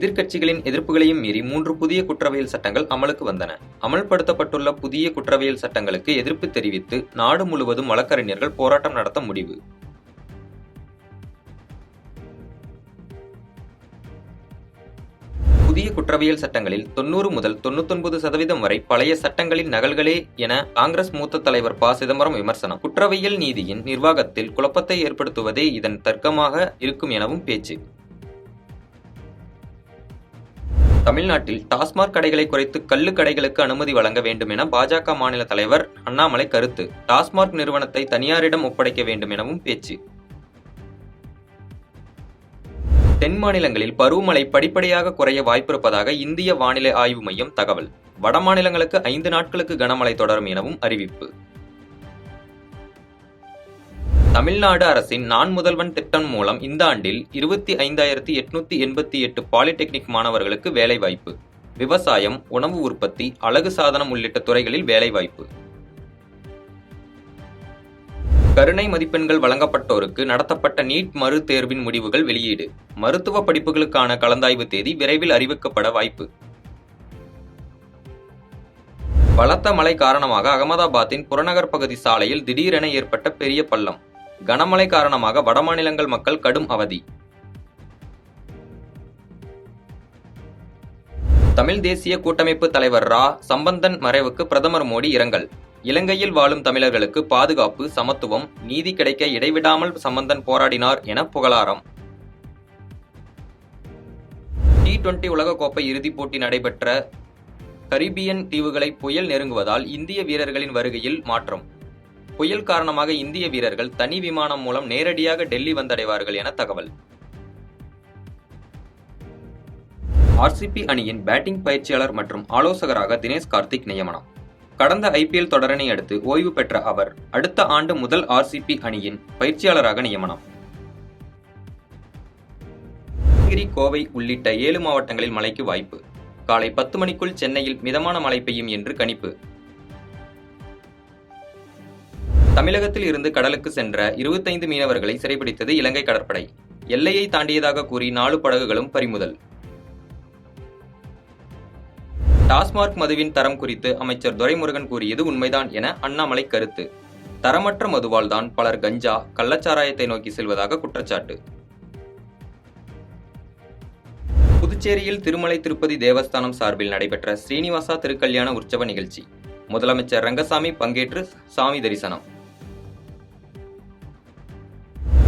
எதிர்க்கட்சிகளின் எதிர்ப்புகளையும் மீறி 3 புதிய குற்றவியல் சட்டங்கள் அமலுக்கு வந்தன. அமல்படுத்தப்பட்டுள்ள புதிய குற்றவியல் சட்டங்களுக்கு எதிர்ப்பு தெரிவித்து நாடு முழுவதும் வழக்கறிஞர்கள் போராட்டம் நடத்த முடிவு. புதிய குற்றவியல் சட்டங்களில் 90 முதல் 99% வரை பழைய சட்டங்களின் நகல்களே என காங்கிரஸ் மூத்த தலைவர் ப. சிதம்பரம் விமர்சனம். குற்றவியல் நீதியின் நிர்வாகத்தில் குழப்பத்தை ஏற்படுத்துவதே இதன் தர்க்கமாக இருக்கும் எனவும் பேச்சு. தமிழ்நாட்டில் டாஸ்மாக் கடைகளை குறைத்து கள்ளு கடைகளுக்கு அனுமதி வழங்க வேண்டும் என பாஜக மாநில தலைவர் அண்ணாமலை கருத்து. டாஸ்மாக் நிறுவனத்தை தனியாரிடம் ஒப்படைக்க வேண்டும் எனவும் பேச்சு. தென் மாநிலங்களில் பருவமழை படிப்படியாக குறைய வாய்ப்பிருப்பதாக இந்திய வானிலை ஆய்வு மையம் தகவல். வட மாநிலங்களுக்கு 5 நாட்களுக்கு கனமழை தொடரும் எனவும் அறிவிப்பு. தமிழ்நாடு அரசின் நான் முதல்வன் திட்டம் மூலம் இந்த ஆண்டில் 25,888 பாலிடெக்னிக் மாணவர்களுக்கு வேலைவாய்ப்பு. விவசாயம், உணவு உற்பத்தி, அழகு சாதனம் உள்ளிட்ட துறைகளில் வேலைவாய்ப்பு. கருணை மதிப்பெண்கள் வழங்கப்பட்டோருக்கு நடத்தப்பட்ட நீட் மறு தேர்வின் முடிவுகள் வெளியீடு. மருத்துவ படிப்புகளுக்கான கலந்தாய்வு தேதி விரைவில் அறிவிக்கப்பட வாய்ப்பு. பலத்த மழை காரணமாக அகமதாபாத்தின் புறநகர் பகுதி சாலையில் திடீரென ஏற்பட்ட பெரிய பள்ளம். கனமழை காரணமாக வடமாநிலங்கள் மக்கள் கடும் அவதி. தமிழ் தேசிய கூட்டமைப்பு தலைவர் ரா. சம்பந்தன் மறைவுக்கு பிரதமர் மோடி இரங்கல். இலங்கையில் வாழும் தமிழர்களுக்கு பாதுகாப்பு, சமத்துவம், நீதி கிடைக்க இடைவிடாமல் சம்பந்தன் போராடினார் என புகழாரம். T20 உலகக்கோப்பை இறுதிப் போட்டி நடைபெற்ற கரிபியன் தீவுகளை புயல் நெருங்குவதால் இந்திய வீரர்களின் வருகையில் மாற்றம். புயல் காரணமாக இந்திய வீரர்கள் தனி விமானம் மூலம் நேரடியாக டெல்லி வந்தடைவார்கள் என தகவல். RCB அணியின் பேட்டிங் பயிற்சியாளர் மற்றும் ஆலோசகராக தினேஷ் கார்த்திக் நியமனம். கடந்த IPL தொடரினை அடுத்து ஓய்வு பெற்ற அவர் அடுத்த ஆண்டு முதல் RCB அணியின் பயிற்சியாளராக நியமனம். நீலகிரி, கோவை உள்ளிட்ட 7 மாவட்டங்களில் மழைக்கு வாய்ப்பு. காலை 10 மணிக்குள் சென்னையில் மிதமான மழை பெய்யும் என்று கணிப்பு. தமிழகத்தில் இருந்து கடலுக்கு சென்ற 25 மீனவர்களை சிறைபிடித்தது இலங்கை கடற்படை. எல்லையை தாண்டியதாக கூறி 4 படகுகளும் பறிமுதல். டாஸ்மாக் மதுவின் தரம் குறித்து அமைச்சர் துரைமுருகன் கூறியது உண்மைதான் என அண்ணாமலை கருத்து. தரமற்ற மதுவால் தான் பலர் கஞ்சா, கள்ளச்சாராயத்தை நோக்கி செல்வதாக குற்றச்சாட்டு. புதுச்சேரியில் திருமலை திருப்பதி தேவஸ்தானம் சார்பில் நடைபெற்ற ஸ்ரீனிவாசா திருக்கல்யாண உற்சவ நிகழ்ச்சி. முதலமைச்சர் ரங்கசாமி பங்கேற்று சாமி தரிசனம்.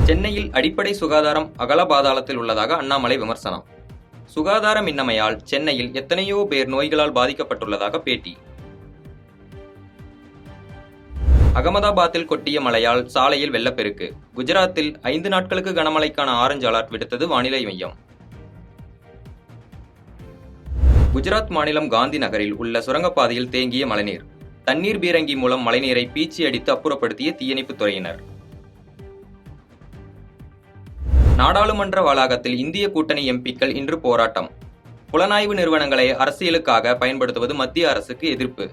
சென்னையில் அடிப்படை சுகாதாரம் அகல பாதாளத்தில் உள்ளதாக அண்ணாமலை விமர்சனம். சுகாதாரமின்மையால் சென்னையில் எத்தனையோ பேர் நோய்களால் பாதிக்கப்பட்டுள்ளதாக பேட்டி. அகமதாபாத்தில் கொட்டிய மழையால் சாலையில் வெள்ளப்பெருக்கு. குஜராத்தில் 5 நாட்களுக்கு கனமழைக்கான ஆரஞ்சு அலர்ட் விடுத்தது வானிலை மையம். குஜராத் மாநிலம் காந்தி நகரில் உள்ள சுரங்கப்பாதையில் தேங்கிய மழைநீர். தண்ணீர் பீரங்கி மூலம் மழைநீரை பீச்சி அடித்து அப்புறப்படுத்திய தீயணைப்பு துறையினர். நாடாளுமன்ற வளாகத்தில் இந்திய கூட்டணி எம்பிக்கள் இன்று போராட்டம். புலனாய்வு நிறுவனங்களை அரசியலுக்காக பயன்படுத்துவது மத்திய அரசுக்கு எதிர்ப்பு.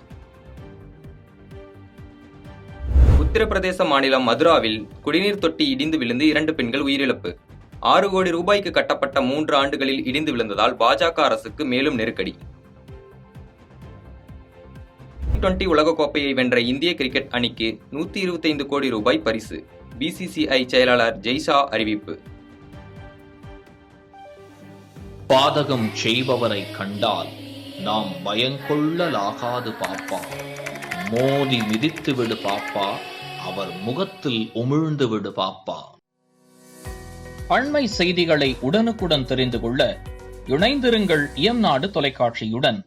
உத்தரப்பிரதேச மாநிலம் மதுராவில் குடிநீர் தொட்டி இடிந்து விழுந்து 2 பெண்கள் உயிரிழப்பு. 6 கோடி ரூபாய்க்கு கட்டப்பட்ட 3 ஆண்டுகளில் இடிந்து விழுந்ததால் பாஜக அரசுக்கு மேலும் நெருக்கடி. T20 உலகக்கோப்பையை வென்ற இந்திய கிரிக்கெட் அணிக்கு 125 கோடி ரூபாய் பரிசு. BCCI செயலாளர் ஜெய்ஷா அறிவிப்பு. பாதகம் செய்பவரை கண்டால் நாம் பயங்கொள்ளலாகாது பாப்பா. மோதி மிதித்து விடு பாப்பா, அவர் முகத்தில் உமிழ்ந்து விடு பாப்பா. அண்மை செய்திகளை உடனுக்குடன் தெரிந்து கொள்ள இணைந்திருங்கள் இயம்நாடு தொலைக்காட்சியுடன்.